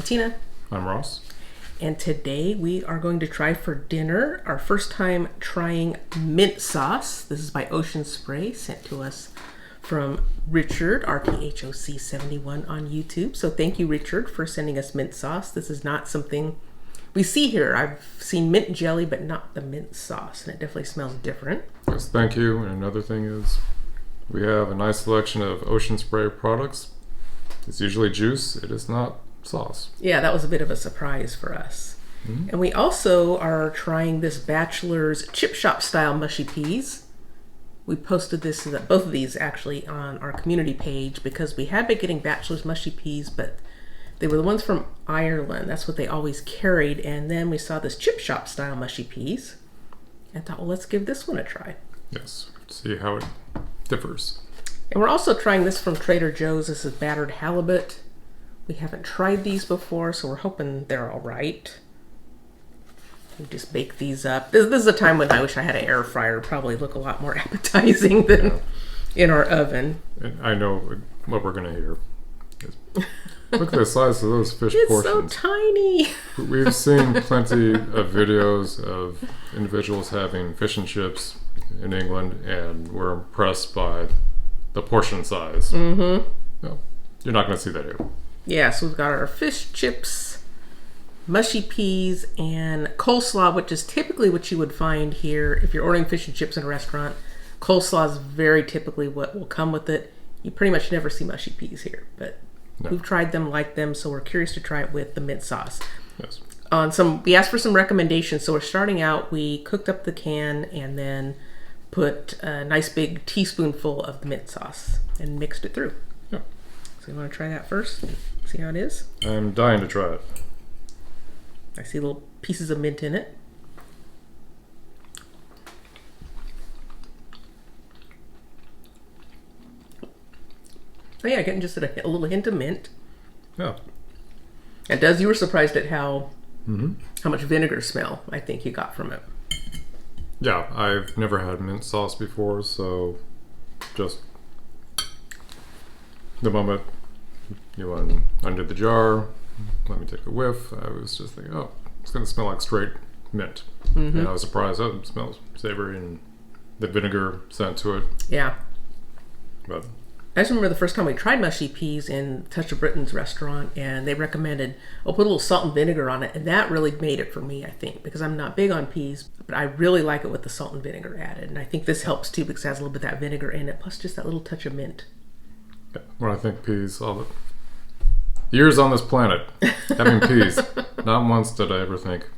Tina. I'm Ross. And today we are going to try for dinner our first time trying mint sauce. This is by Ocean Spray, sent to us from Richard, RTHOC71 on YouTube. So thank you, Richard, for sending us mint sauce. This is not something we see here. I've seen mint jelly, but not the mint sauce, and it definitely smells different. Yes, thank you. And another thing is we have a nice selection of Ocean Spray products. It's usually juice. It is not sauce. Yeah, that was a bit of a surprise for us. Mm-hmm. And we also are trying this Bachelor's Chip Shop style mushy peas. We posted both of these actually on our community page because we had been getting Bachelor's mushy peas, but they were the ones from Ireland. That's what they always carried. And then we saw this Chip Shop style mushy peas and thought, well, let's give this one a try. Yes, see how it differs. And we're also trying this from Trader Joe's. This is Battered Halibut. We haven't tried these before, so we're hoping they're all right. We just bake these up. This is a time when I wish I had an air fryer. It'd probably look a lot more appetizing than in our oven. And I know what we're going to hear. Look at the size of those fish portions. It's so tiny. We've seen plenty of videos of individuals having fish and chips in England, and we're impressed by the portion size. Mm-hmm. No, you're not going to see that here. Yeah, so we've got our fish chips, mushy peas, and coleslaw, which is typically what you would find here if you're ordering fish and chips in a restaurant. Coleslaw is very typically what will come with it. You pretty much never see mushy peas here, but we've tried them, liked them, so we're curious to try it with the mint sauce. Yes. We asked for some recommendations, so we're starting out. We cooked up the can and then put a nice big teaspoonful of the mint sauce and mixed it through. Yeah. So you want to try that first? See how it is? I'm dying to try it. I see little pieces of mint in it. Oh yeah, getting just a little hint of mint. Yeah. And you were surprised at how much vinegar smell I think you got from it. Yeah, I've never had mint sauce before, so just the moment you went under the jar, let me take a whiff, I was just thinking, oh, it's going to smell like straight mint. Mm-hmm. And I was surprised, oh, it smells savory, and the vinegar scent to it. Yeah. But I just remember the first time we tried mushy peas in Touch of Britain's restaurant, and they recommended, put a little salt and vinegar on it, and that really made it for me, I think, because I'm not big on peas, but I really like it with the salt and vinegar added, and I think this helps too because it has a little bit of that vinegar in it, plus just that little touch of mint. yeah, when I think peas, all the years on this planet, having peas, not once did I ever think,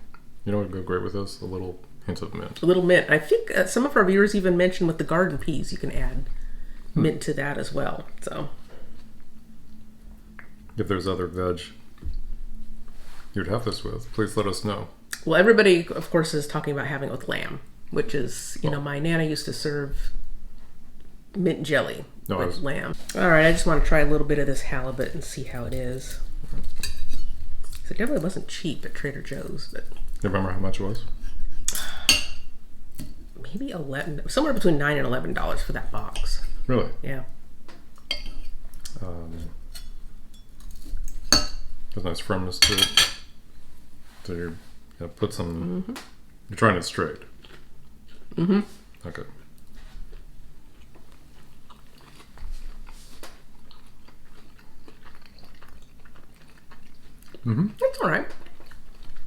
you know what would go great with this? A little hint of mint. A little mint. I think some of our viewers even mentioned with the garden peas, you can add mint to that as well. So If there's other veg you'd have this with, please let us know. Well, everybody, of course, is talking about having it with lamb, which is, my Nana used to serve mint jelly with lamb. All right, I just want to try a little bit of this halibut and see how it is. So it definitely wasn't cheap at Trader Joe's, but You remember how much it was? maybe somewhere between $9 and $11 for that box. Really? Yeah. There's a nice firmness to it. So you put some. You're trying it straight. Mm-hmm. Okay. Mm-hmm. That's all right.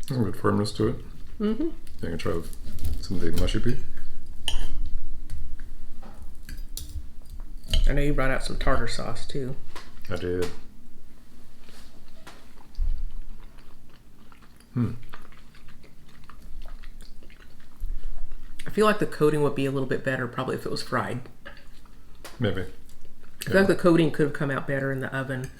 There's a good firmness to it. Mm-hmm. You can try with some of the mushy pea. I know you brought out some tartar sauce too. I did. I feel like the coating would be a little bit better probably if it was fried. Maybe. I feel like the coating could have come out better in the oven.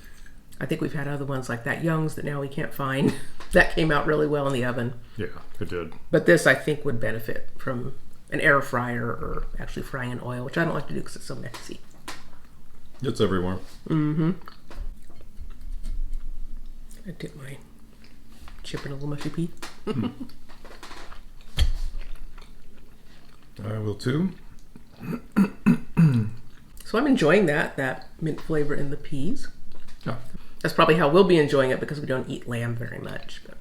I think we've had other ones like that Young's that now we can't find. That came out really well in the oven. Yeah, it did. But this I think would benefit from an air fryer or actually frying in oil, which I don't like to do because it's so messy. It's everywhere. Mm-hmm. I dip my chip in a little mushy pea. I will too. So I'm enjoying that mint flavor in the peas. Yeah. That's probably how we'll be enjoying it because we don't eat lamb very much. But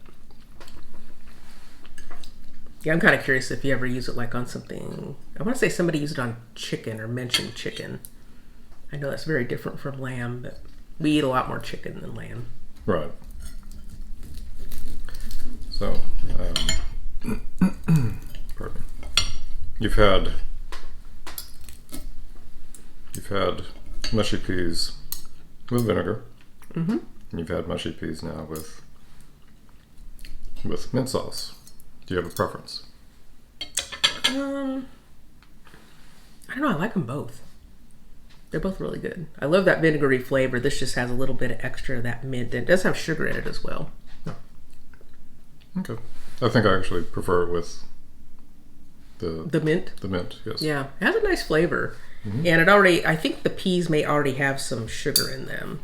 yeah, I'm kind of curious if you ever use it like on something. I want to say somebody used it on chicken or mentioned chicken. I know that's very different from lamb, but we eat a lot more chicken than lamb. Right. So, pardon. You've had mushy peas with vinegar. Mm-hmm. And you've had mushy peas now with mint sauce. Do you have a preference? I don't know. I like them both. They're both really good. I love that vinegary flavor. This just has a little bit of extra of that mint. And it does have sugar in it as well. Okay. I think I actually prefer it with the mint. The mint, yes. Yeah, it has a nice flavor. Mm-hmm. And I think the peas may already have some sugar in them.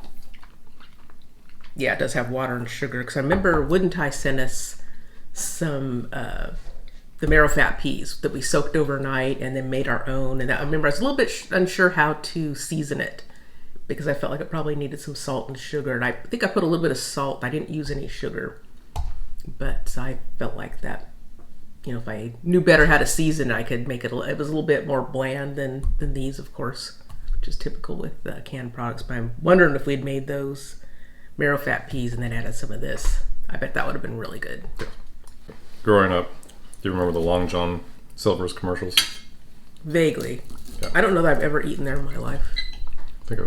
Yeah, it does have water and sugar. Because I remember, wouldn't I send us some the marrow fat peas that we soaked overnight and then made our own. And I remember I was a little bit unsure how to season it because I felt like it probably needed some salt and sugar. And I think I put a little bit of salt. I didn't use any sugar. But I felt like that, if I knew better how to season it, I could make it. It was a little bit more bland than these, of course, which is typical with canned products. But I'm wondering if we'd made those marrow fat peas and then added some of this. I bet that would have been really good. Yeah. Growing up, do you remember the Long John Silver's commercials? Vaguely. Yeah. I don't know that I've ever eaten there in my life. I think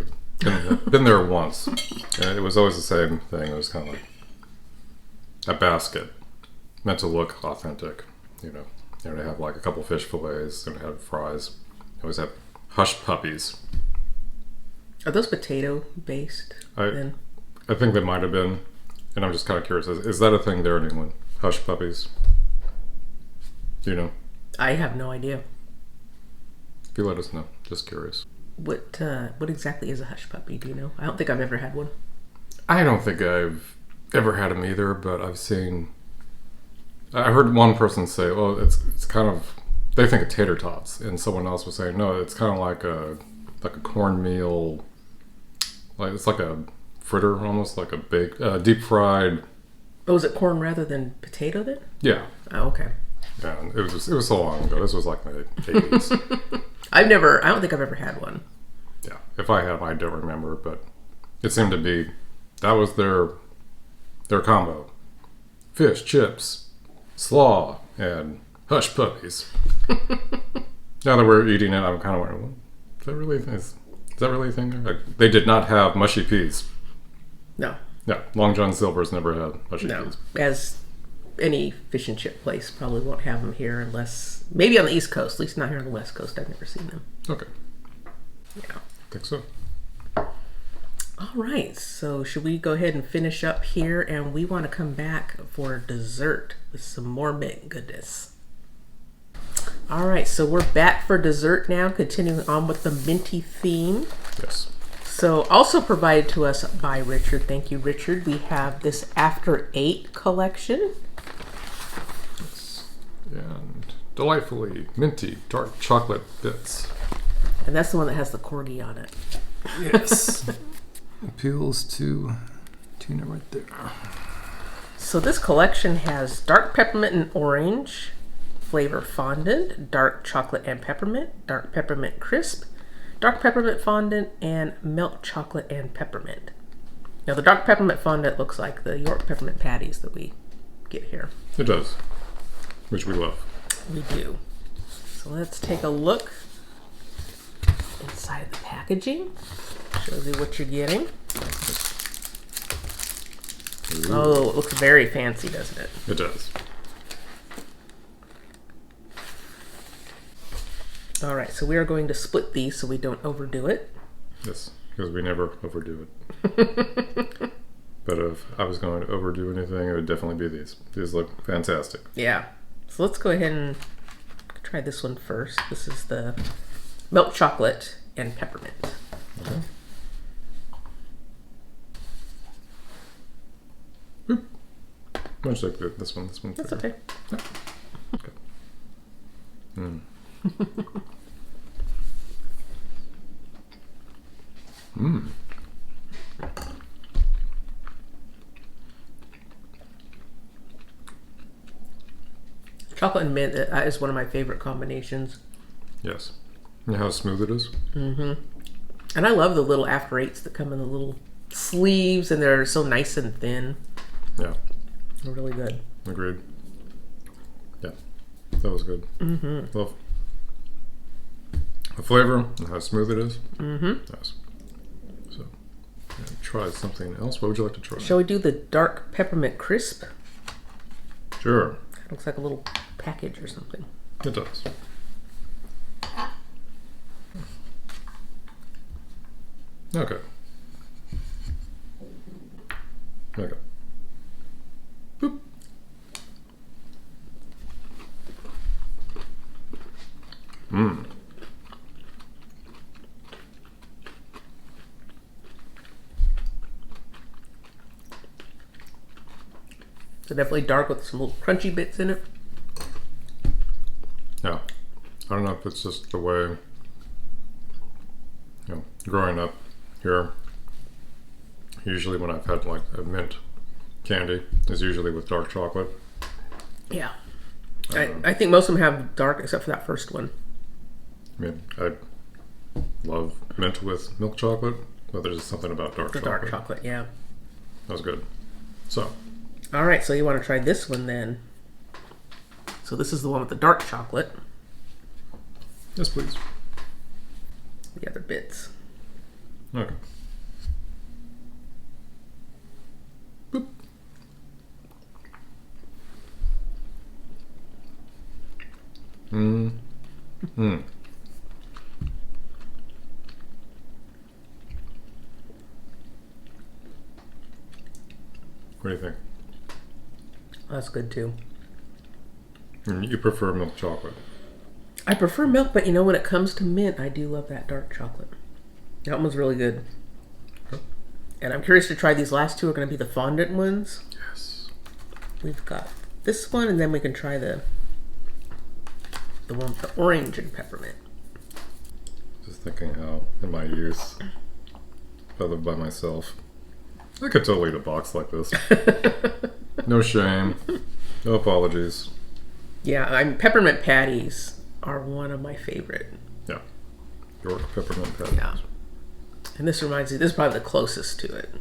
I've been there once. And it was always the same thing. It was kind of like a basket meant to look authentic. They have like a couple fish fillets, and they have fries. They always have hush puppies. Are those potato based? I think they might have been, and I'm just kind of curious. Is that a thing there in England? Hush puppies? Do you know? I have no idea. If you let us know, just curious. What exactly is a hush puppy? Do you know? I don't think I've ever had one. I don't think I've ever had them either, but I heard one person say, well, it's kind of, they think of tater tots, and someone else was saying, no, it's kind of like a cornmeal, like it's like a fritter, almost like a baked, deep fried. Oh, is it corn rather than potato then? Yeah. Oh, okay. Yeah, it was so long ago. This was like the 80s. I don't think I've ever had one. Yeah, if I have, I don't remember, but it seemed to be, that was their combo. Fish, chips, slaw, and hush puppies. Now that we're eating it, I'm kind of wondering, is that really a thing there? Like, they did not have mushy peas. No. Yeah, Long John Silver's never had mushy peas. As any fish and chip place probably won't have them here unless, maybe on the East Coast, at least not here on the West Coast. I've never seen them. Okay. Yeah. I think so. All right, so should we go ahead and finish up here? And we want to come back for dessert with some more mint goodness. All right, so we're back for dessert now, continuing on with the minty theme. Yes. So also provided to us by Richard. Thank you, Richard. We have this After 8 collection. And delightfully minty dark chocolate bits. And that's the one that has the corgi on it. Yes. Appeals to Tina right there. So this collection has dark peppermint and orange, flavor fondant, dark chocolate and peppermint, dark peppermint crisp, dark peppermint fondant, and milk chocolate and peppermint. Now the dark peppermint fondant looks like the York peppermint patties that we get here. It does, which we love. We do. So let's take a look inside the packaging. Shows you what you're getting. Ooh. Oh, it looks very fancy, doesn't it? It does. All right, so we are going to split these so we don't overdo it. Yes, because we never overdo it. But if I was going to overdo anything, it would definitely be these. These look fantastic. Yeah. So let's go ahead and try this one first. This is the milk chocolate and peppermint. Okay. Why don't you take this one? This one. That's okay. Yeah. Okay. Mm. chocolate and mint is one of my favorite combinations. Yes. And how smooth it is. And I love the little after eights that come in the little sleeves, and they're so nice and thin. Yeah. They're really good. Agreed. Yeah. That was good. Love the flavor and how smooth it is. Nice. So, try something else. What would you like to try? Shall we do the dark peppermint crisp? Sure. Looks like a little package or something. It does. Okay. Okay. Boop. Mmm. So definitely dark with some little crunchy bits in it. Yeah. I don't know if it's just the way, growing up here, usually when I've had like a mint candy is usually with dark chocolate. Yeah. I think most of them have dark except for that first one. I mean, I love mint with milk chocolate, but there's just something about dark chocolate. Dark chocolate, yeah. That was good. So. All right, so you want to try this one then. So this is the one with the dark chocolate. Yes, please. The other bits. Okay. Boop. Mm. Mm. What do you think? That's good too. You prefer milk chocolate? I prefer milk, but when it comes to mint, I do love that dark chocolate. That one's really good. Okay. And I'm curious to try these last two are going to be the fondant ones. Yes. We've got this one, and then we can try the one with the orange and peppermint. Just thinking how in my youth I lived by myself. I could totally eat a box like this. No shame. No apologies. Yeah, peppermint patties are one of my favorite. Yeah. York peppermint patties. Yeah. And this reminds me, this is probably the closest to it.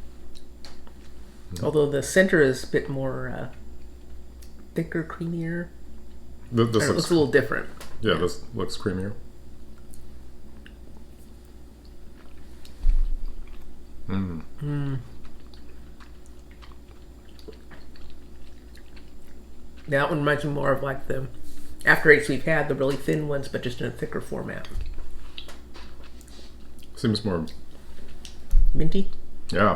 Although the center is a bit more thicker, creamier. This It looks a little different. Yeah, this looks creamier. That one reminds me more of like the after eights we've had, the really thin ones, but just in a thicker format. Seems more Minty? Yeah.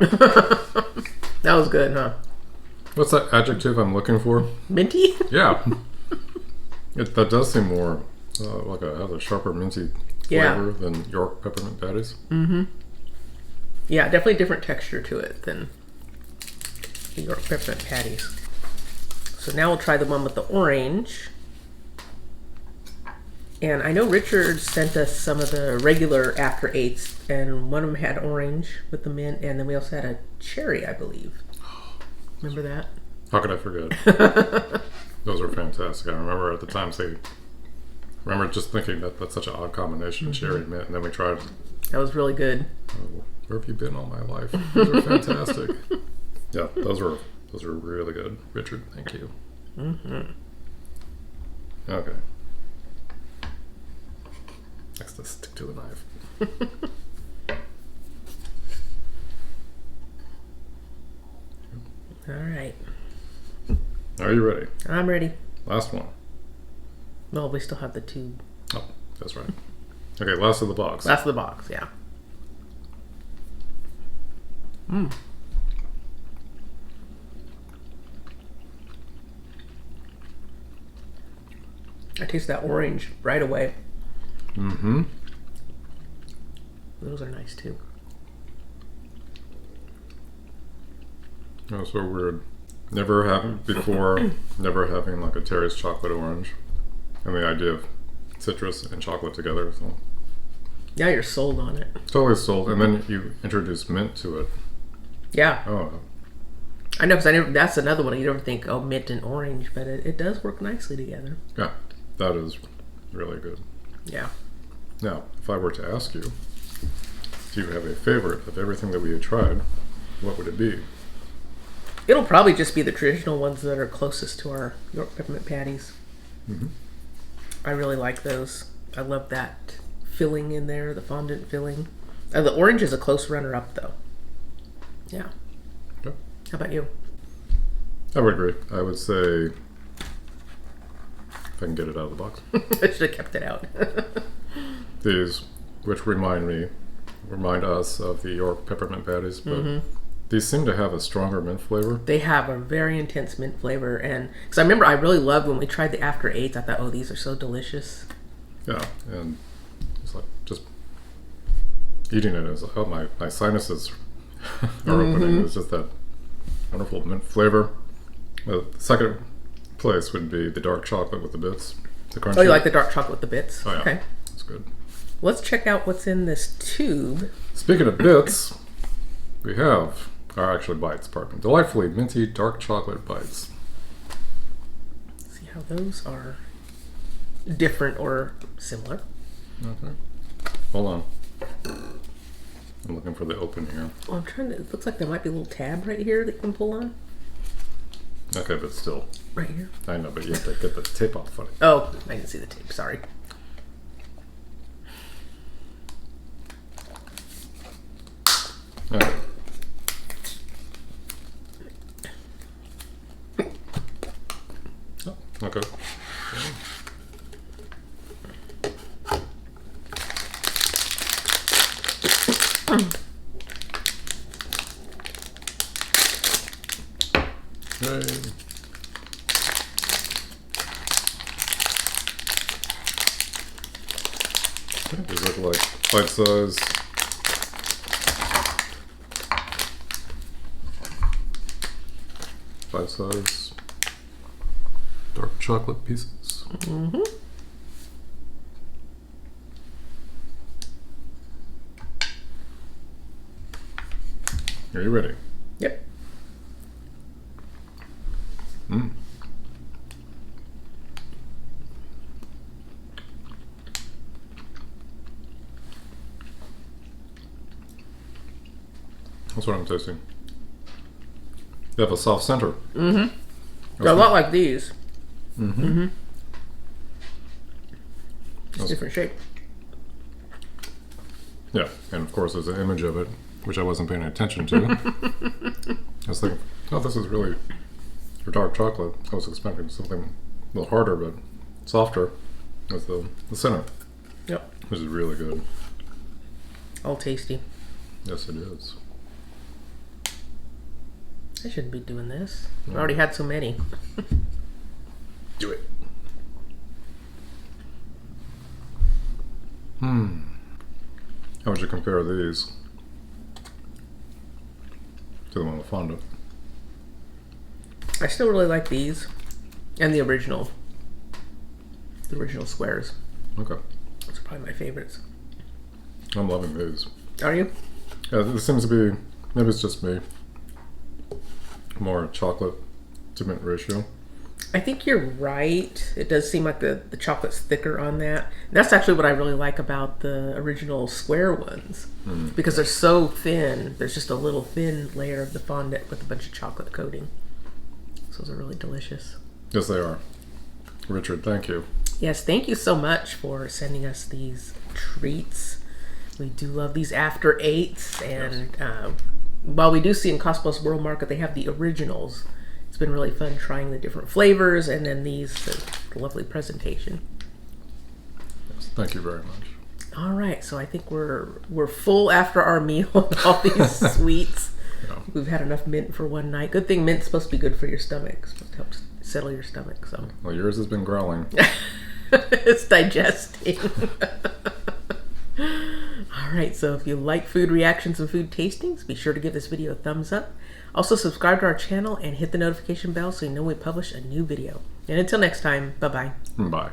That was good, huh? What's that adjective I'm looking for? Minty? Yeah. That does seem more like has a sharper minty flavor than York peppermint patties. Yeah, definitely different texture to it than the York peppermint patties. So now we'll try the one with the orange. And I know Richard sent us some of the regular after eights, and one of them had orange with the mint, and then we also had a cherry, I believe. Remember that? How could I forget? Those were fantastic. I remember at the time remember just thinking that that's such an odd combination, cherry and mint, and then we tried. That was really good. Oh, where have you been all my life? Those are fantastic. Yeah, those were really good, Richard. Thank you. Okay. Next, let's stick to the knife. All right. Are you ready? I'm ready. Last one. Well, we still have the two. Oh, that's right. Okay, last of the box. Last of the box, yeah. I taste that orange right away. Those are nice too. Oh, so weird. Never having like a Terry's chocolate orange. And the idea of citrus and chocolate together. So. Yeah, you're sold on it. Totally sold. And then you introduce mint to it. Yeah. Oh. I know, because that's another one. You never think, oh, mint and orange, but it does work nicely together. Yeah, that is really good. Yeah. Now, if I were to ask you, do you have a favorite of everything that we had tried, what would it be? It'll probably just be the traditional ones that are closest to our York peppermint patties. Mm-hmm. I really like those. I love that filling in there, the fondant filling. The orange is a close runner-up, though. Yeah. Okay. How about you? I would agree. I would say, if I can get it out of the box, I should have kept it out. these, which remind us of the York peppermint patties, but these seem to have a stronger mint flavor. They have a very intense mint flavor, and because I remember I really loved when we tried the After Eights. I thought, oh, these are so delicious. Yeah, and it's like just eating it is, oh, my sinuses are opening. It's just that wonderful mint flavor. The second place would be the dark chocolate with the bits. The crunchy. Oh, you like the dark chocolate with the bits? Oh, yeah. Okay. That's good. Let's check out what's in this tube. Speaking of bits, we have, or actually bites, pardon me. Delightfully minty dark chocolate bites. See how those are different or similar. Okay. Hold on. I'm looking for the opening here. Well, I'm trying to, it looks like there might be a little tab right here that you can pull on. Okay, but still. Right here. I know, but you have to get the tape off funny. Oh, I didn't see the tape, sorry. Okay. Oh, okay. Yay. Okay, these look like bite size. Bite-size dark chocolate pieces. Mm-hmm. Are you ready? Yep. Mm. That's what I'm tasting. They have a soft center. Mm-hmm. They're a lot like these. Mm-hmm. Mm-hmm. Just different shape. Yeah, and of course there's an image of it, which I wasn't paying attention to. I was thinking, oh, this is really for dark chocolate. I was expecting something a little harder, but softer with the center. Yep. Which is really good. All tasty. Yes, it is. I shouldn't be doing this. I already had so many. Do it. How would you compare these to the one with fondant? I still really like these and the original. The original squares. Okay. Those are probably my favorites. I'm loving these. Are you? Yeah, this seems to be, maybe it's just me, more chocolate to mint ratio. I think you're right. It does seem like the chocolate's thicker on that. And that's actually what I really like about the original square ones. Because they're so thin. There's just a little thin layer of the fondant with a bunch of chocolate coating. So those are really delicious. Yes, they are. Richard, thank you. Yes, thank you so much for sending us these treats. We do love these After Eights. And while we do see in Cosmos World Market, they have the originals. It's been really fun trying the different flavors, and then these, the lovely presentation. Yes, thank you very much. All right, so I think we're full after our meal with all these sweets. Yeah. We've had enough mint for one night. Good thing mint's supposed to be good for your stomach. It's supposed to help settle your stomach. So Well, yours has been growling. it's digesting. All right, so if you like food reactions and food tastings, be sure to give this video a thumbs up. Also, subscribe to our channel and hit the notification bell so you know when we publish a new video. And until next time, bye-bye. Bye.